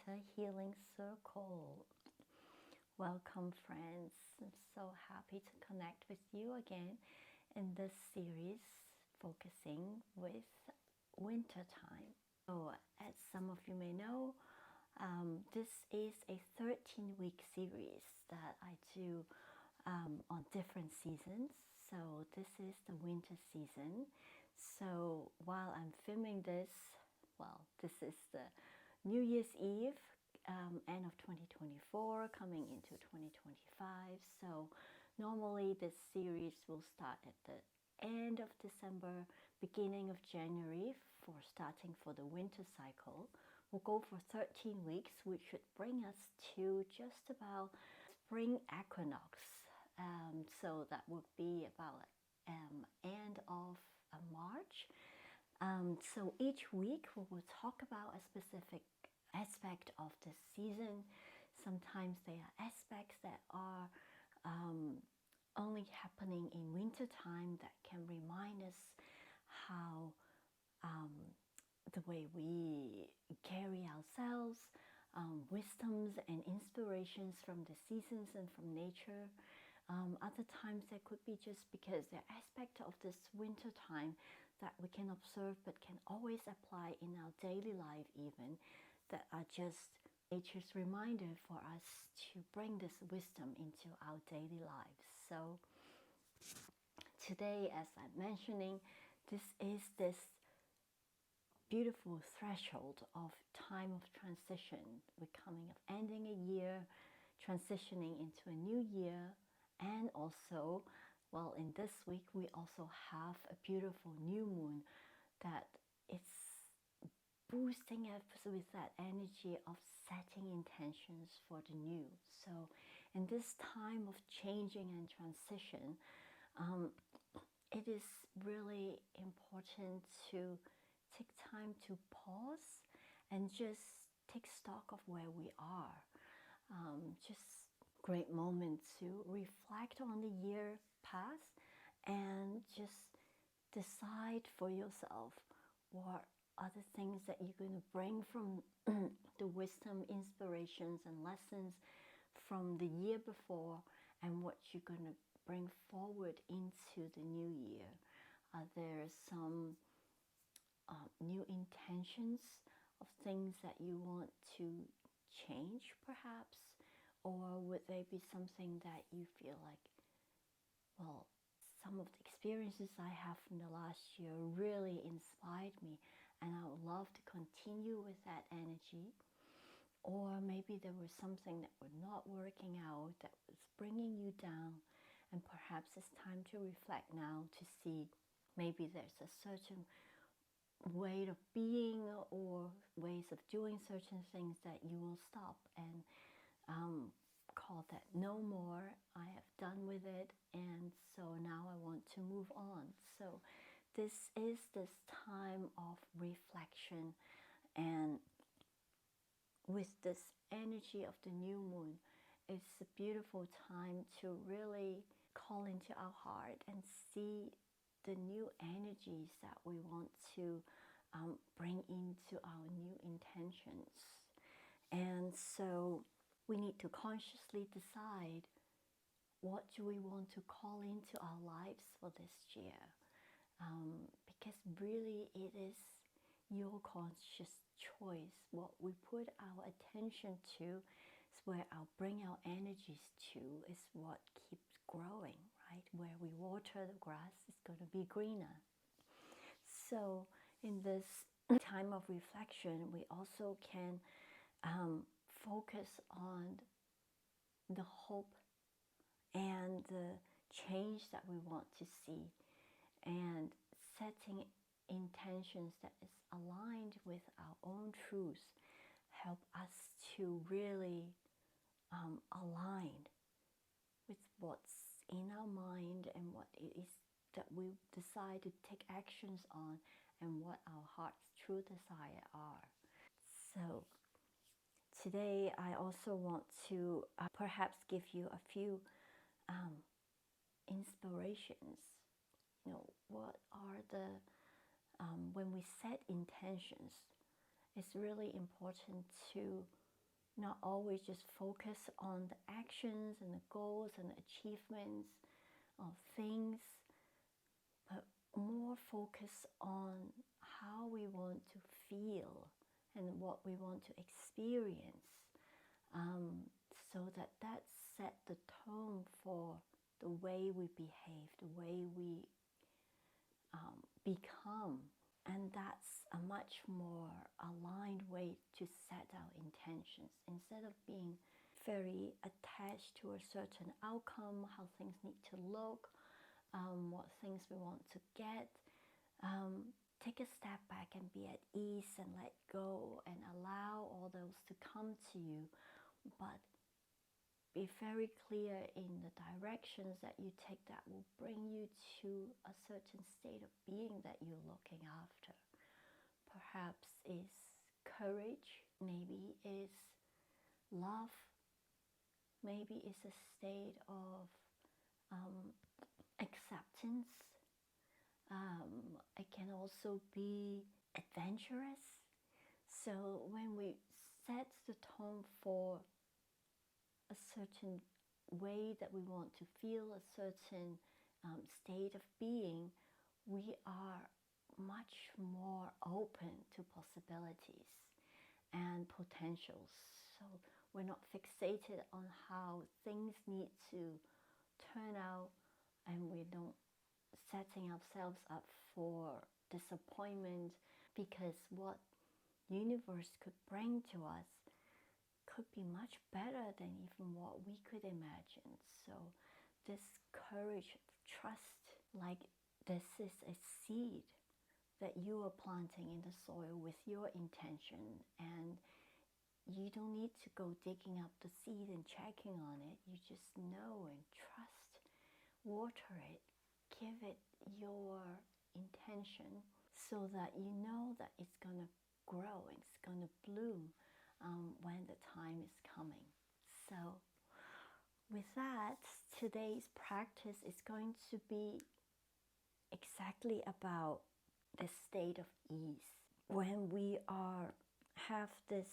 Winter Healing Circle. Welcome, friends. I'm so happy to connect with you again in this series focusing with winter time. So, as some of you may know, this is a 13-week series that I do on different seasons. So this is the winter season. So while I'm filming this, well, this is the New Year's Eve, end of 2024, coming into 2025. So normally this series will start at the end of December, beginning of January for starting for the winter cycle. We'll go for 13 weeks, which should bring us to just about spring equinox. So that would be about end of March. So each week we will talk about a specific aspect of the season. Sometimes there are aspects that are only happening in winter time that can remind us how the way we carry ourselves, wisdoms and inspirations from the seasons and from nature. Other times there could be just because there are aspects of this winter time that we can observe but can always apply in our daily life even, that are just nature's reminder for us to bring this wisdom into our daily lives. So today, as I'm mentioning, this is this beautiful threshold of time of transition. We're coming of ending a year, transitioning into a new year, and also, well, in this week we also have a beautiful new moon that is boosting us with that energy of setting intentions for the new. So in this time of changing and transition, it is really important to take time to pause and just take stock of where we are. Just great moment to reflect on the year past and just decide for yourself what are the things that you're going to bring from the wisdom, inspirations, and lessons from the year before, and what you're going to bring forward into the new year. Are there some new intentions of things that you want to change perhaps? Or would there be something that you feel like, well, some of the experiences I have from the last year really inspired me and I would love to continue with that energy? Or maybe there was something that was not working out, that was bringing you down, and perhaps it's time to reflect now to see maybe there's a certain way of being or ways of doing certain things that you will stop and call that no more. I have done with it, and so now I want to move on. So this is this time of reflection, and with this energy of the new moon, it's a beautiful time to really call into our heart and see the new energies that we want to bring into our new intentions. And so we need to consciously decide, what do we want to call into our lives for this year? Because really it is your conscious choice. What we put our attention to is where I'll bring our energies to, is what keeps growing, right? Where we water the grass is going to be greener. So in this time of reflection, we also can focus on the hope and the change that we want to see, and setting intentions that is aligned with our own truths help us to really align with what's in our mind and what it is that we decide to take actions on, and what our heart's true desire are. So today I also want to perhaps give you a few inspirations. You know, what are the when we set intentions, it's really important to not always just focus on the actions and the goals and the achievements of things, but more focus on how we want to feel and what we want to experience, so that set the tone for the way we behave, the way we become. And that's a much more aligned way to set our intentions, instead of being very attached to a certain outcome, how things need to look, what things we want to get. Take a step back and be at ease and let go and allow all those to come to you, but be very clear in the directions that you take that will bring you to a certain state of being that you're looking after. Perhaps is courage, maybe is love, maybe is a state of acceptance. It can also be adventurous. So when we set the tone for a certain way that we want to feel, a certain state of being, we are much more open to possibilities and potentials. So we're not fixated on how things need to turn out, and we don't setting ourselves up for disappointment, because what universe could bring to us could be much better than even what we could imagine. So this courage, trust, like this is a seed that you are planting in the soil with your intention, and you don't need to go digging up the seed and checking on it. You just know and trust, water it, give it your intention, so that you know that it's going to grow, it's going to bloom when the time is coming. So with that, today's practice is going to be exactly about the state of ease. When we have this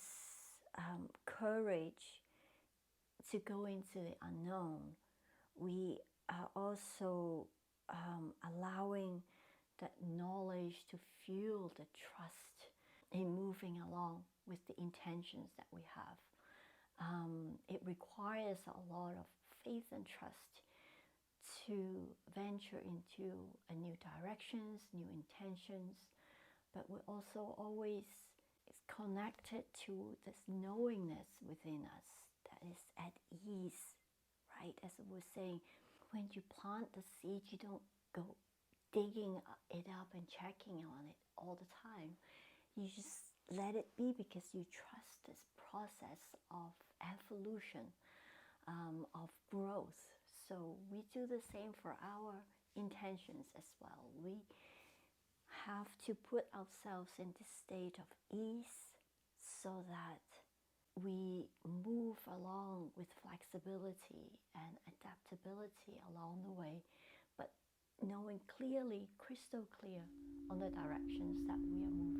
courage to go into the unknown, we are also allowing that knowledge to fuel the trust in moving along with the intentions that we have. It requires a lot of faith and trust to venture into a new directions, new intentions, but we're also always connected to this knowingness within us that is at ease, right? As I was saying, when you plant the seed, you don't go digging it up and checking on it all the time. You just let it be, because you trust this process of evolution, of growth. So we do the same for our intentions as well. We have to put ourselves in this state of ease, so that we move along with flexibility and adaptability along the way, but knowing clearly, crystal clear, on the directions that we are moving.